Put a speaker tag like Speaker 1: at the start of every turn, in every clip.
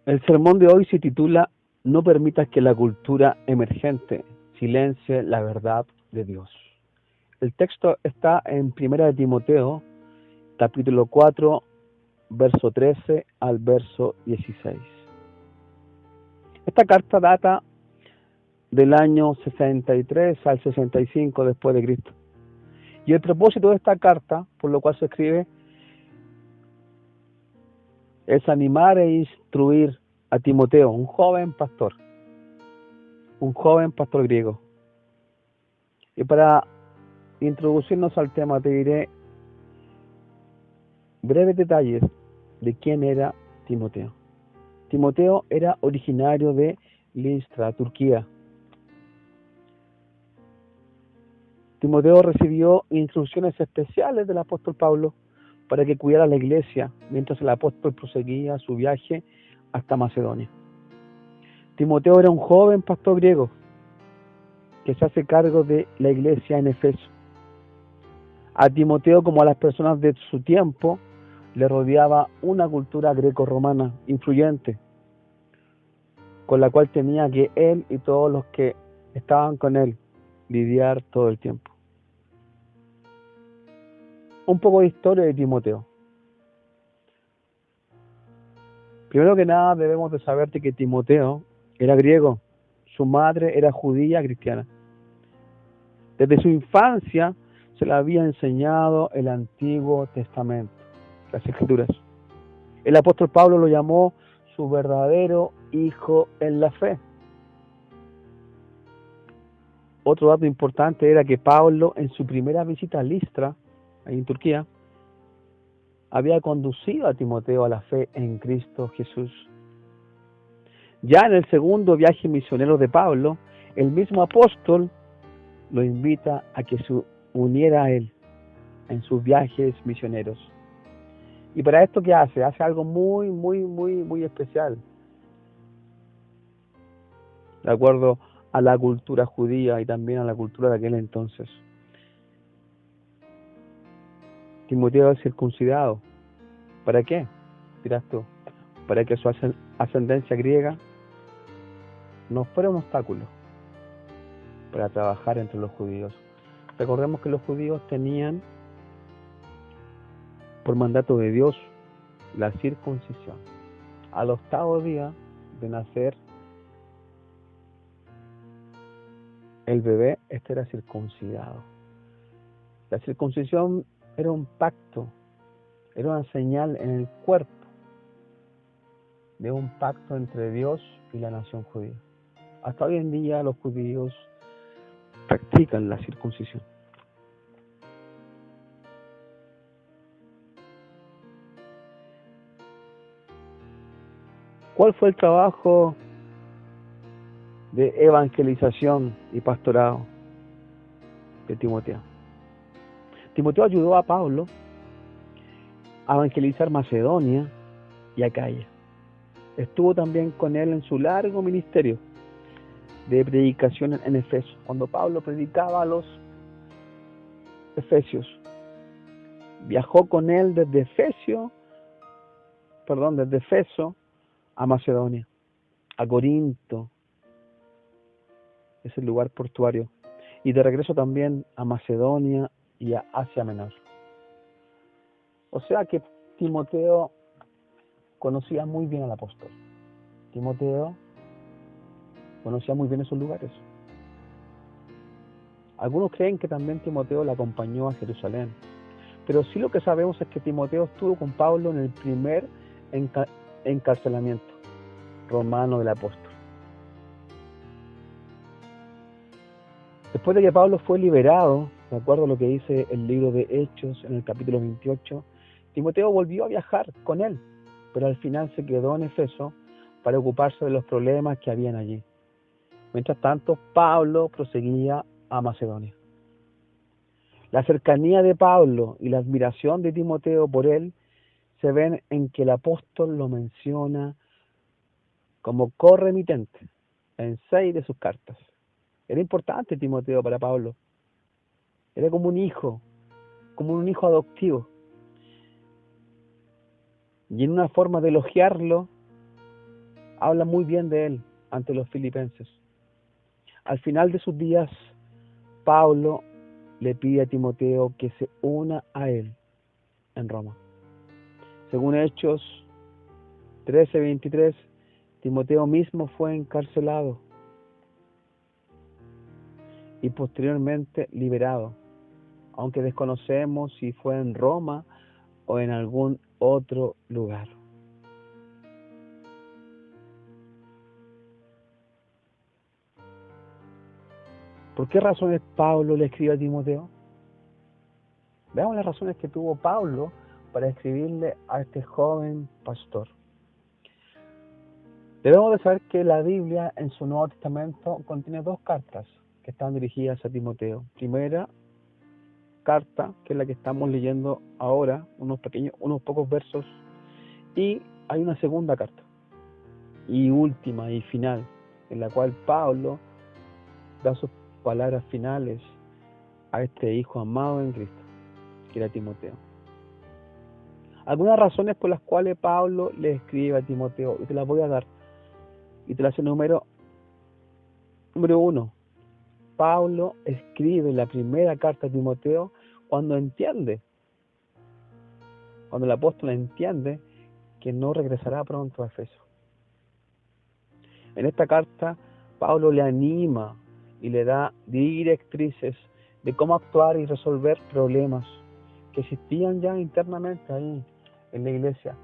Speaker 1: El sermón de hoy se titula No permitas que la cultura emergente silencie la verdad de Dios. El texto está en 1 de Timoteo, capítulo 4, verso 13 al verso 16. Esta carta data del año 63 al 65 después de Cristo. Y el propósito de esta carta, por lo cual se escribe, es animar e instruir a Timoteo, un joven pastor griego. Y para introducirnos al tema te diré breves detalles de quién era Timoteo. Timoteo era originario de Listra, Turquía. Timoteo recibió instrucciones especiales del apóstol Pablo para que cuidara la iglesia mientras el apóstol proseguía su viaje hasta Macedonia. Timoteo era un joven pastor griego que se hace cargo de la iglesia en Efeso. A Timoteo, como a las personas de su tiempo, le rodeaba una cultura greco-romana influyente, con la cual tenía que él y todos los que estaban con él lidiar todo el tiempo. Un poco de historia de Timoteo. Primero que nada debemos de saber que Timoteo era griego, su madre era judía cristiana. Desde su infancia se le había enseñado el Antiguo Testamento, las Escrituras. El apóstol Pablo lo llamó su verdadero hijo en la fe. Otro dato importante era que Pablo, en su primera visita a Listra, ahí en Turquía, había conducido a Timoteo a la fe en Cristo Jesús. Ya en el segundo viaje misionero de Pablo, el mismo apóstol lo invita a que se uniera a él en sus viajes misioneros. Y para esto, ¿qué hace? Hace algo muy especial. De acuerdo a la cultura judía y también a la cultura de aquel entonces. Timoteo es circuncidado. ¿Para qué? Dirás tú. Para que su ascendencia griega no fuera un obstáculo para trabajar entre los judíos. Recordemos que los judíos tenían, por mandato de Dios, la circuncisión. Al octavo día de nacer el bebé, este era circuncidado. La circuncisión era un pacto, era una señal en el cuerpo de un pacto entre Dios y la nación judía. Hasta hoy en día los judíos practican la circuncisión. ¿Cuál fue el trabajo de evangelización y pastorado de Timoteo? Timoteo ayudó a Pablo a evangelizar Macedonia y Acaya. Estuvo también con él en su largo ministerio de predicación en Efeso, cuando Pablo predicaba a los efesios. Viajó con él desde Efeso a Macedonia, a Corinto, es el lugar portuario, y de regreso también a Macedonia y a Asia Menor. O sea que Timoteo conocía muy bien al apóstol. Timoteo conocía muy bien esos lugares. Algunos creen que también Timoteo le acompañó a Jerusalén, pero sí lo que sabemos es que Timoteo estuvo con Pablo en el primer encarcelamiento romano del apóstol. Después de que Pablo fue liberado, de acuerdo a lo que dice el libro de Hechos en el capítulo 28, Timoteo volvió a viajar con él, pero al final se quedó en Efeso para ocuparse de los problemas que habían allí. Mientras tanto, Pablo proseguía a Macedonia. La cercanía de Pablo y la admiración de Timoteo por él se ven en que el apóstol lo menciona como corremitente en 6 de sus cartas. Era importante Timoteo para Pablo. Era como un hijo adoptivo. Y en una forma de elogiarlo, habla muy bien de él ante los filipenses. Al final de sus días, Pablo le pide a Timoteo que se una a él en Roma. Según Hechos 13:23, Timoteo mismo fue encarcelado y posteriormente liberado, aunque desconocemos si fue en Roma o en algún otro lugar. ¿Por qué razones Pablo le escribe a Timoteo? Veamos las razones que tuvo Pablo para escribirle a este joven pastor. Debemos de saber que la Biblia en su Nuevo Testamento contiene dos cartas que están dirigidas a Timoteo. Primera carta, que es la que estamos leyendo ahora, unos pocos versos, y hay una segunda carta, y última y final, en la cual Pablo da sus palabras finales a este hijo amado en Cristo, que era Timoteo. Algunas razones por las cuales Pablo le escribe a Timoteo, y te las voy a dar, y te las enumero. Número 1. Pablo escribe la primera carta a Timoteo cuando el apóstol entiende que no regresará pronto a Efeso. En esta carta, Pablo le anima y le da directrices de cómo actuar y resolver problemas que existían ya internamente ahí en la iglesia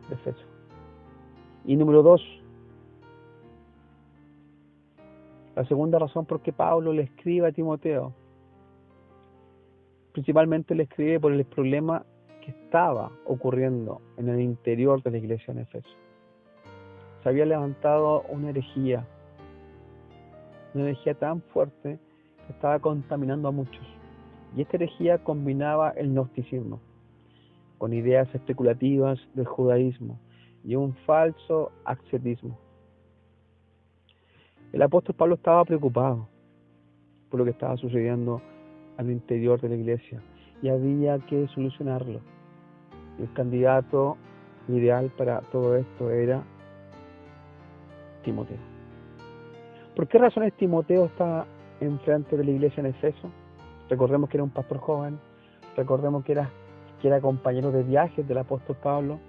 Speaker 1: de Efeso. Y número 2, la segunda razón por qué Pablo le escribe a Timoteo, principalmente le escribe por el problema que estaba ocurriendo en el interior de la iglesia en Efeso. Se había levantado una herejía tan fuerte que estaba contaminando a muchos. Y esta herejía combinaba el gnosticismo con ideas especulativas del judaísmo y un falso ascetismo. El apóstol Pablo estaba preocupado por lo que estaba sucediendo al interior de la iglesia y había que solucionarlo. El candidato ideal para todo esto era Timoteo. ¿Por qué razones Timoteo estaba enfrente de la iglesia en Efeso? Recordemos que era un pastor joven, recordemos que era compañero de viajes del apóstol Pablo.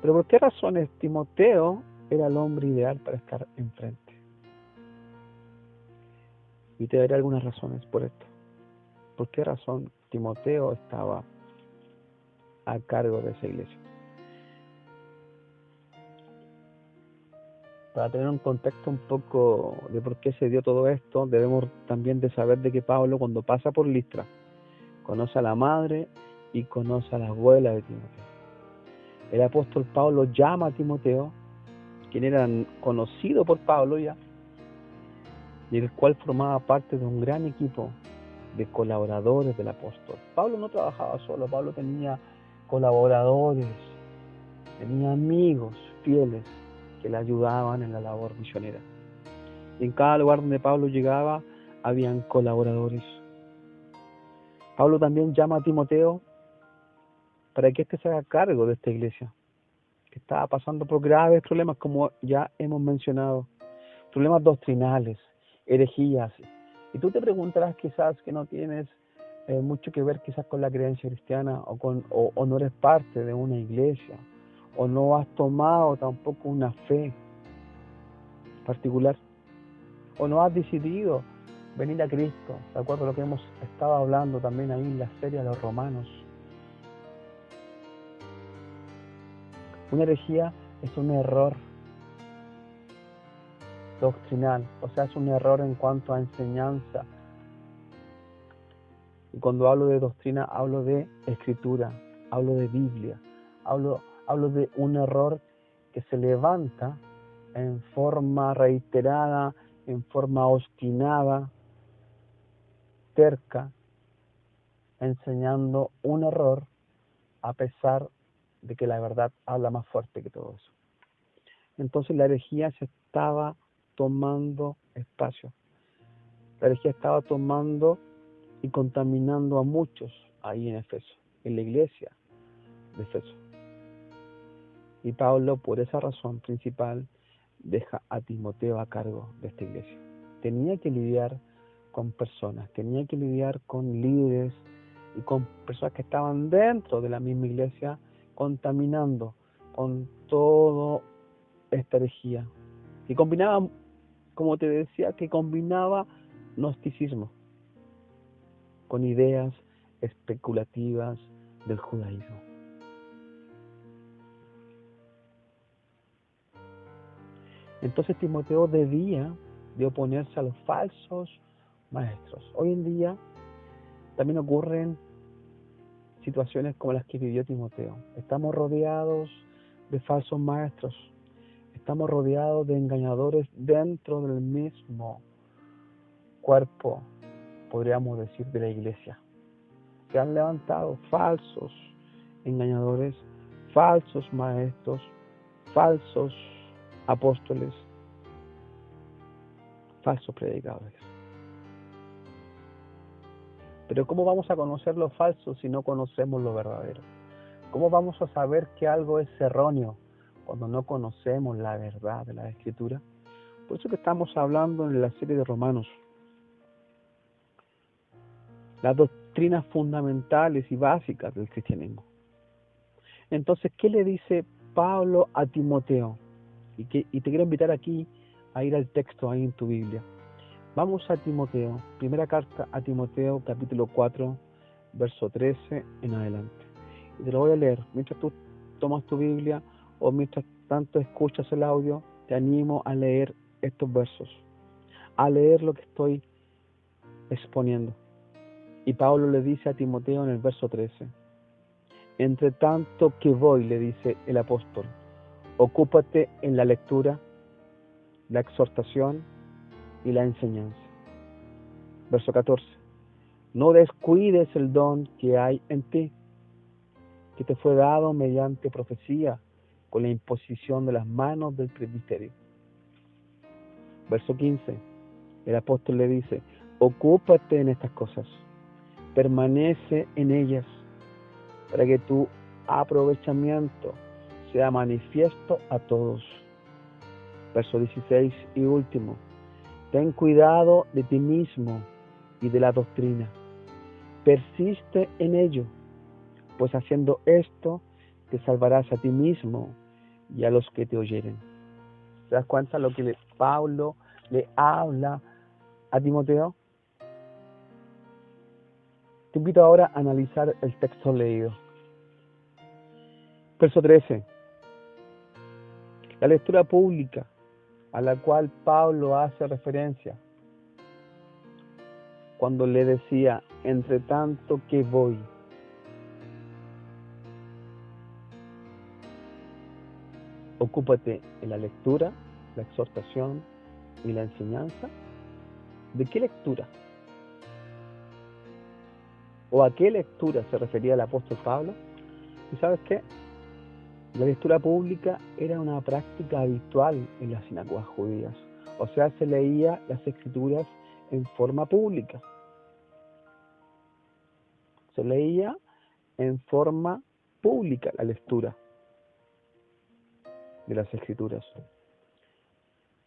Speaker 1: Pero ¿por qué razones Timoteo era el hombre ideal para estar enfrente? Y te daré algunas razones por esto. ¿Por qué razón Timoteo estaba a cargo de esa iglesia? Para tener un contexto un poco de por qué se dio todo esto, debemos también de saber de que Pablo, cuando pasa por Listra, conoce a la madre y conoce a la abuela de Timoteo. El apóstol Pablo llama a Timoteo, quien era conocido por Pablo ya, y el cual formaba parte de un gran equipo de colaboradores del apóstol. Pablo no trabajaba solo, Pablo tenía colaboradores, tenía amigos fieles que le ayudaban en la labor misionera. Y en cada lugar donde Pablo llegaba, habían colaboradores. Pablo también llama a Timoteo para que éste se haga cargo de esta iglesia, que estaba pasando por graves problemas, como ya hemos mencionado, problemas doctrinales, herejías. Y tú te preguntarás quizás que no tienes mucho que ver quizás con la creencia cristiana o no eres parte de una iglesia o no has tomado tampoco una fe particular o no has decidido venir a Cristo, de acuerdo a lo que hemos estado hablando también ahí en la serie de los Romanos. Una herejía es un error doctrinal, o sea, es un error en cuanto a enseñanza. Y cuando hablo de doctrina, hablo de escritura, hablo de Biblia, hablo de un error que se levanta en forma reiterada, en forma obstinada, terca, enseñando un error a pesar de que la verdad habla más fuerte que todo eso. Entonces la herejía se estaba tomando espacio. La herejía estaba tomando y contaminando a muchos ahí en Efeso, en la iglesia de Efeso. Y Pablo, por esa razón principal, deja a Timoteo a cargo de esta iglesia. Tenía que lidiar con personas, tenía que lidiar con líderes y con personas que estaban dentro de la misma iglesia, contaminando con toda esta herejía. Que combinaba, como te decía, que combinaba gnosticismo con ideas especulativas del judaísmo. Entonces Timoteo debía de oponerse a los falsos maestros. Hoy en día también ocurren situaciones como las que vivió Timoteo. Estamos rodeados de falsos maestros. Estamos rodeados de engañadores dentro del mismo cuerpo, podríamos decir, de la iglesia. Se han levantado falsos engañadores, falsos maestros, falsos apóstoles, falsos predicadores. Pero ¿cómo vamos a conocer lo falso si no conocemos lo verdadero? ¿Cómo vamos a saber que algo es erróneo cuando no conocemos la verdad de la Escritura? Por eso que estamos hablando en la serie de Romanos. Las doctrinas fundamentales y básicas del cristianismo. Entonces, ¿qué le dice Pablo a Timoteo? Y te quiero invitar aquí a ir al texto ahí en tu Biblia. Vamos a Timoteo, primera carta a Timoteo, capítulo 4, verso 13 en adelante. Y te lo voy a leer. Mientras tú tomas tu Biblia o mientras tanto escuchas el audio, te animo a leer estos versos, a leer lo que estoy exponiendo. Y Pablo le dice a Timoteo en el verso 13, entre tanto que voy, le dice el apóstol, ocúpate en la lectura, la exhortación y la enseñanza. Verso 14. No descuides el don que hay en ti, que te fue dado mediante profecía, con la imposición de las manos del presbiterio. Verso 15. El apóstol le dice, ocúpate en estas cosas, permanece en ellas, para que tu aprovechamiento sea manifiesto a todos. Verso 16 y último. Ten cuidado de ti mismo y de la doctrina. Persiste en ello, pues haciendo esto te salvarás a ti mismo y a los que te oyeren. ¿Te das cuenta lo que Pablo le habla a Timoteo? Te invito ahora a analizar el texto leído. Verso 13. La lectura pública a la cual Pablo hace referencia cuando le decía, entre tanto que voy. Ocúpate en la lectura, la exhortación y la enseñanza. ¿De qué lectura? ¿O a qué lectura se refería el apóstol Pablo? ¿Y sabes qué? La lectura pública era una práctica habitual en las sinagogas judías. O sea, se leía las escrituras en forma pública. Se leía en forma pública la lectura de las escrituras.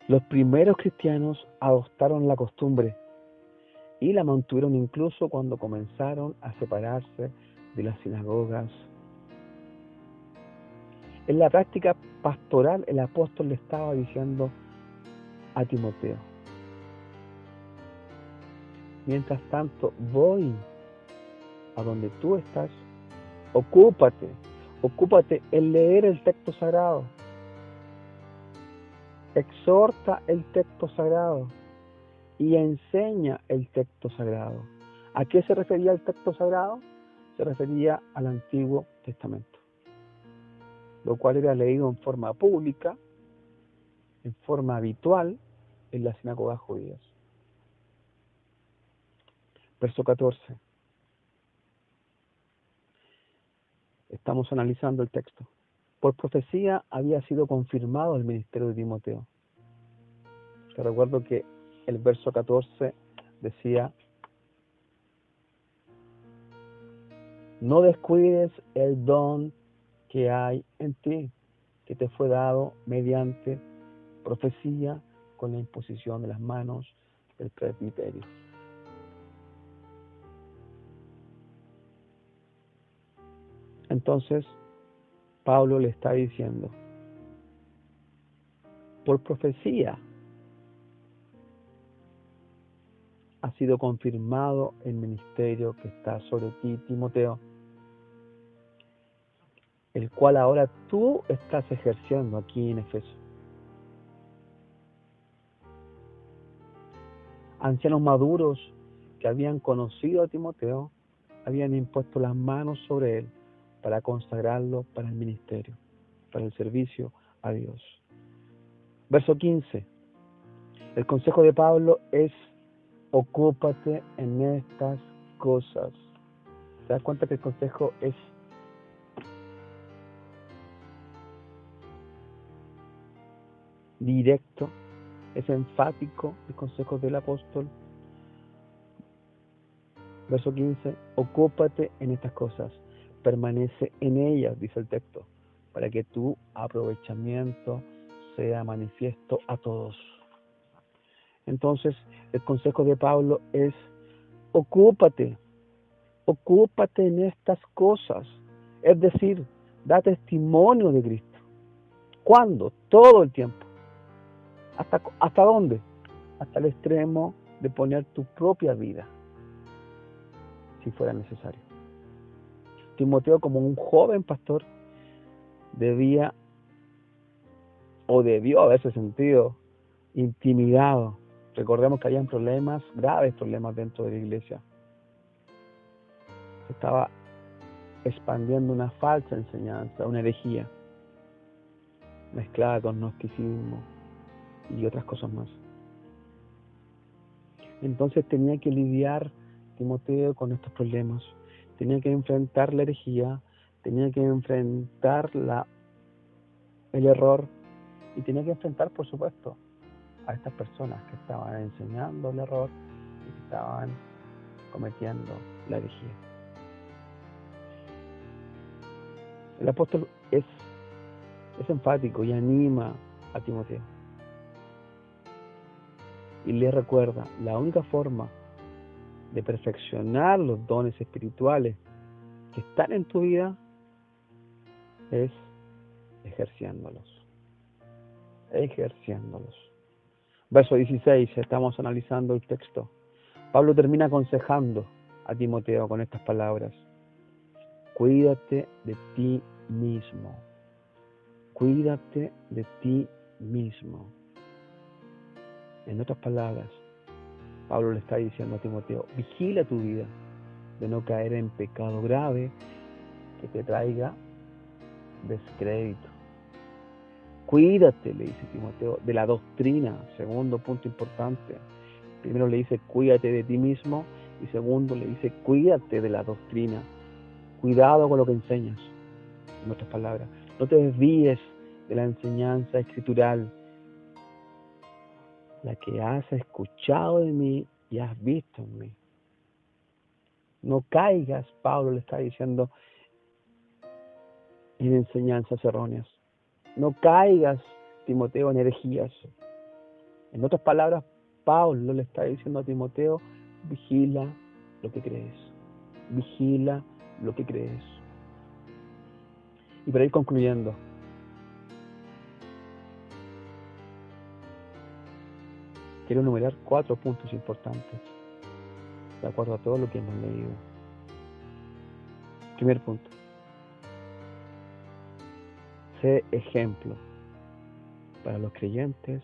Speaker 1: Los primeros cristianos adoptaron la costumbre y la mantuvieron incluso cuando comenzaron a separarse de las sinagogas. En la práctica pastoral, el apóstol le estaba diciendo a Timoteo, mientras tanto voy a donde tú estás, ocúpate en leer el texto sagrado, exhorta el texto sagrado y enseña el texto sagrado. ¿A qué se refería el texto sagrado? Se refería al Antiguo Testamento, lo cual era leído en forma pública, en forma habitual en las sinagogas judías. Verso 14. Estamos analizando el texto. Por profecía había sido confirmado el ministerio de Timoteo. Te recuerdo que el verso 14 decía, no descuides el don que hay en ti, que te fue dado mediante profecía con la imposición de las manos del presbiterio. Entonces, Pablo le está diciendo, por profecía ha sido confirmado el ministerio que está sobre ti, Timoteo, el cual ahora tú estás ejerciendo aquí en Efeso. Ancianos maduros que habían conocido a Timoteo habían impuesto las manos sobre él para consagrarlo para el ministerio, para el servicio a Dios. Verso 15. El consejo de Pablo es: ocúpate en estas cosas. ¿Te das cuenta que el consejo es directo, es enfático, el consejo del apóstol? Verso 15, ocúpate en estas cosas, permanece en ellas, dice el texto, para que tu aprovechamiento sea manifiesto a todos. Entonces, el consejo de Pablo es: ocúpate en estas cosas, es decir, da testimonio de Cristo. ¿Cuándo? Todo el tiempo. ¿Hasta dónde? Hasta el extremo de poner tu propia vida, si fuera necesario. Timoteo, como un joven pastor, debió haberse sentido intimidado. Recordemos que habían graves problemas dentro de la iglesia. Se estaba expandiendo una falsa enseñanza, una herejía, mezclada con gnosticismo y otras cosas más. Entonces tenía que lidiar Timoteo con estos problemas. Tenía que enfrentar la herejía, tenía que enfrentar el error y tenía que enfrentar, por supuesto, a estas personas que estaban enseñando el error y que estaban cometiendo la herejía. El apóstol es enfático y anima a Timoteo y le recuerda: la única forma de perfeccionar los dones espirituales que están en tu vida es ejerciéndolos. Verso 16, estamos analizando el texto. Pablo termina aconsejando a Timoteo con estas palabras: cuídate de ti mismo. Cuídate de ti mismo. En otras palabras, Pablo le está diciendo a Timoteo: vigila tu vida de no caer en pecado grave que te traiga descrédito. Cuídate, le dice Timoteo, de la doctrina. Segundo punto importante. Primero le dice: cuídate de ti mismo, y segundo le dice: cuídate de la doctrina. Cuidado con lo que enseñas. En otras palabras, no te desvíes de la enseñanza escritural, la que has escuchado de mí y has visto en mí. No caigas, Pablo le está diciendo, en enseñanzas erróneas. No caigas, Timoteo, en herejías. En otras palabras, Pablo le está diciendo a Timoteo: vigila lo que crees. Vigila lo que crees. Y para ir concluyendo, quiero enumerar 4 puntos importantes, de acuerdo a todo lo que hemos leído. Primer punto: sé ejemplo para los creyentes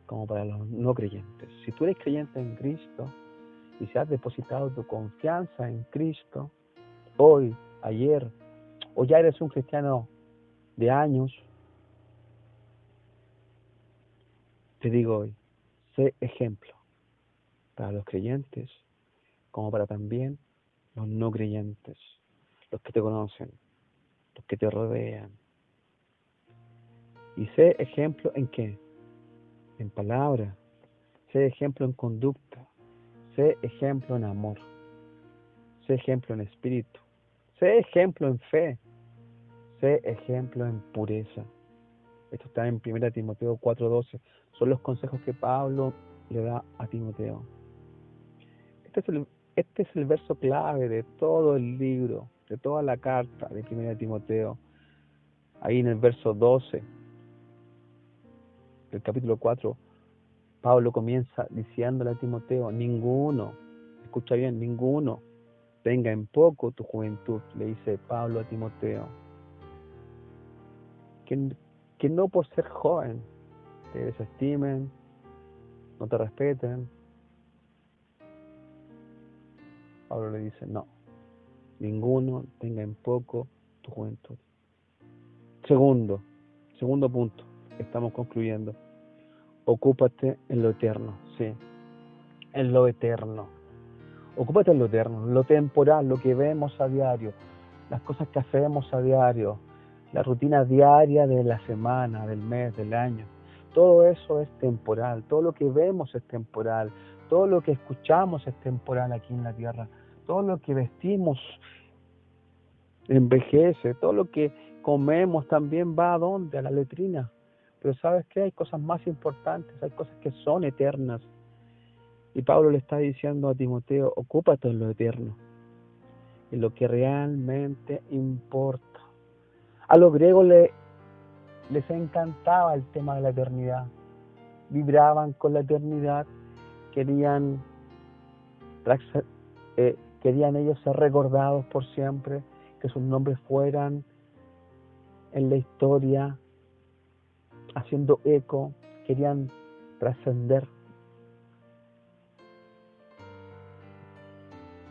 Speaker 1: como para los no creyentes. Si tú eres creyente en Cristo y si has depositado tu confianza en Cristo, hoy, ayer, o ya eres un cristiano de años, te digo hoy: sé ejemplo para los creyentes como para también los no creyentes, los que te conocen, los que te rodean. Y sé ejemplo en qué: en palabra, sé ejemplo en conducta, sé ejemplo en amor, sé ejemplo en espíritu, sé ejemplo en fe, sé ejemplo en pureza. Esto está en 1 Timoteo 4:12. Son los consejos que Pablo le da a Timoteo. Este es el verso clave de todo el libro, de toda la carta de 1 Timoteo. Ahí en el verso 12 del capítulo 4, Pablo comienza diciéndole a Timoteo, ninguno, escucha bien, ninguno tenga en poco tu juventud, le dice Pablo a Timoteo. Que no por ser joven te desestimen, no te respeten. Pablo le dice, no, ninguno tenga en poco tu juventud. Segundo punto, estamos concluyendo. Ocúpate en lo eterno, sí, en lo eterno. Ocúpate en lo eterno, lo temporal, lo que vemos a diario, las cosas que hacemos a diario, la rutina diaria de la semana, del mes, del año. Todo eso es temporal, todo lo que vemos es temporal, todo lo que escuchamos es temporal aquí en la tierra, todo lo que vestimos envejece, todo lo que comemos también va a dónde, a la letrina. Pero ¿sabes qué? Hay cosas más importantes, hay cosas que son eternas. Y Pablo le está diciendo a Timoteo, ocúpate en lo eterno, en lo que realmente importa. A los griegos les encantaba el tema de la eternidad, vibraban con la eternidad, querían ellos ser recordados por siempre, que sus nombres fueran en la historia haciendo eco, querían trascender.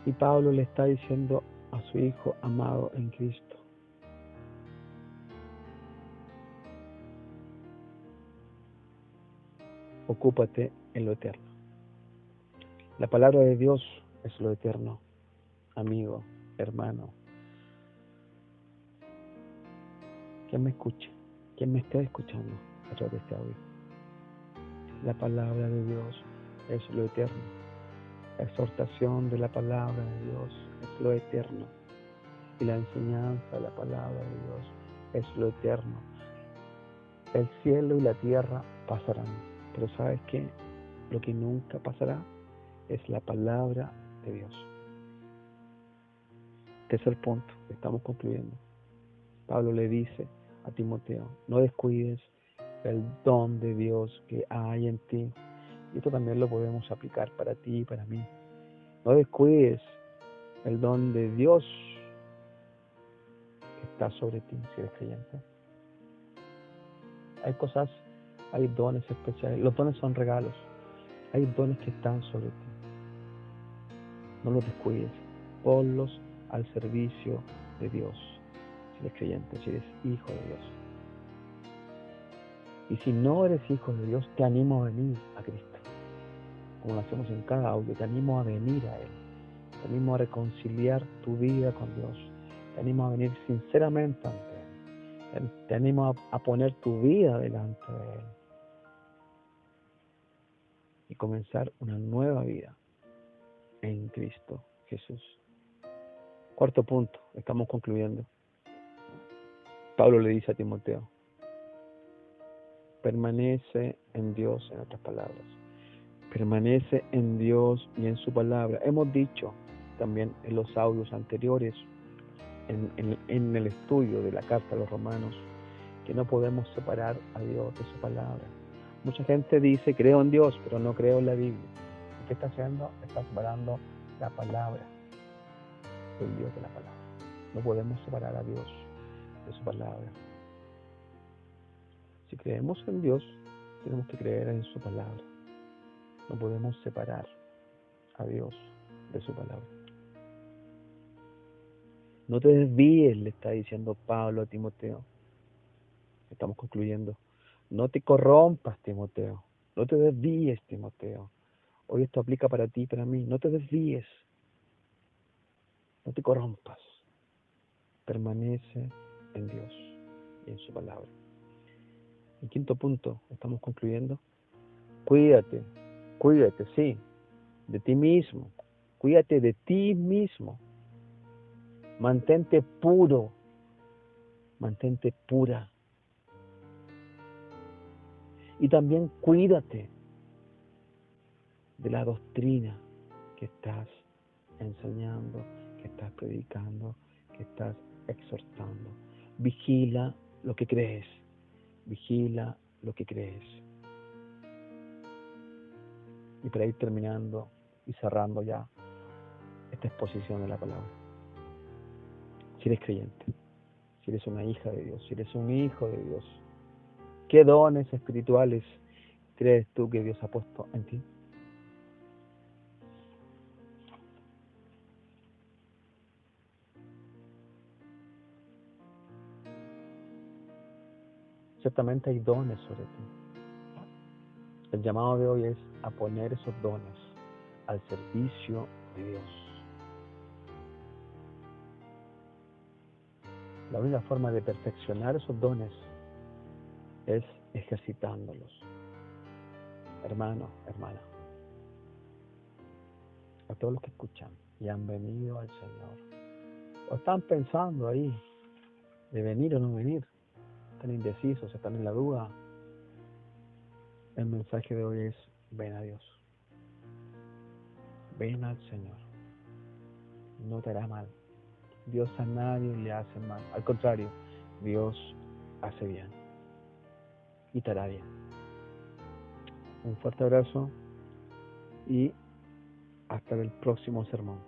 Speaker 1: Y Pablo le está diciendo a su hijo amado en Cristo, ocúpate en lo eterno. La palabra de Dios es lo eterno, amigo, hermano. ¿Quién me escucha? ¿Quién me está escuchando a través de este audio? La palabra de Dios es lo eterno. La exhortación de la palabra de Dios es lo eterno. Y la enseñanza de la palabra de Dios es lo eterno. El cielo y la tierra pasarán, pero ¿sabes qué? Lo que nunca pasará es la palabra de Dios. Tercer punto, estamos concluyendo. Pablo le dice a Timoteo, no descuides el don de Dios que hay en ti. Y esto también lo podemos aplicar para ti y para mí. No descuides el don de Dios que está sobre ti, si eres creyente. Hay dones especiales. Los dones son regalos. Hay dones que están sobre ti. No los descuides. Ponlos al servicio de Dios, si eres creyente, si eres hijo de Dios. Y si no eres hijo de Dios, te animo a venir a Cristo. Como lo hacemos en cada audio, te animo a venir a Él. Te animo a reconciliar tu vida con Dios. Te animo a venir sinceramente ante Él. Te animo a poner tu vida delante de Él. Y comenzar una nueva vida en Cristo Jesús. Cuarto punto, estamos concluyendo. Pablo le dice a Timoteo, permanece en Dios, en otras palabras. Permanece en Dios y en su palabra. Hemos dicho también en los audios anteriores, en el estudio de la carta a los romanos, que no podemos separar a Dios de su palabra. Mucha gente dice, creo en Dios, pero no creo en la Biblia. ¿Y qué está haciendo? Está separando la palabra del Dios de la palabra. No podemos separar a Dios de su palabra. Si creemos en Dios, tenemos que creer en su palabra. No podemos separar a Dios de su palabra. No te desvíes, le está diciendo Pablo a Timoteo. Estamos concluyendo. No te corrompas, Timoteo. No te desvíes, Timoteo. Hoy esto aplica para ti y para mí. No te desvíes. No te corrompas. Permanece en Dios y en su palabra. El quinto punto, estamos concluyendo. Cuídate, sí, de ti mismo. Cuídate de ti mismo. Mantente puro. Mantente pura. Y también cuídate de la doctrina que estás enseñando, que estás predicando, que estás exhortando. Vigila lo que crees. Vigila lo que crees. Y para ir terminando y cerrando ya esta exposición de la palabra. Si eres creyente, si eres una hija de Dios, si eres un hijo de Dios, ¿qué dones espirituales crees tú que Dios ha puesto en ti? Ciertamente hay dones sobre ti. El llamado de hoy es a poner esos dones al servicio de Dios. La única forma de perfeccionar esos dones es ejercitándolos. Hermano, hermana, a todos los que escuchan y han venido al Señor, o están pensando ahí de venir o no venir, están indecisos, están en la duda, el mensaje de hoy es: ven a Dios, ven al Señor, no te hará mal. Dios a nadie le hace mal, al contrario, Dios hace bien y te hará bien. Un fuerte abrazo y hasta el próximo sermón.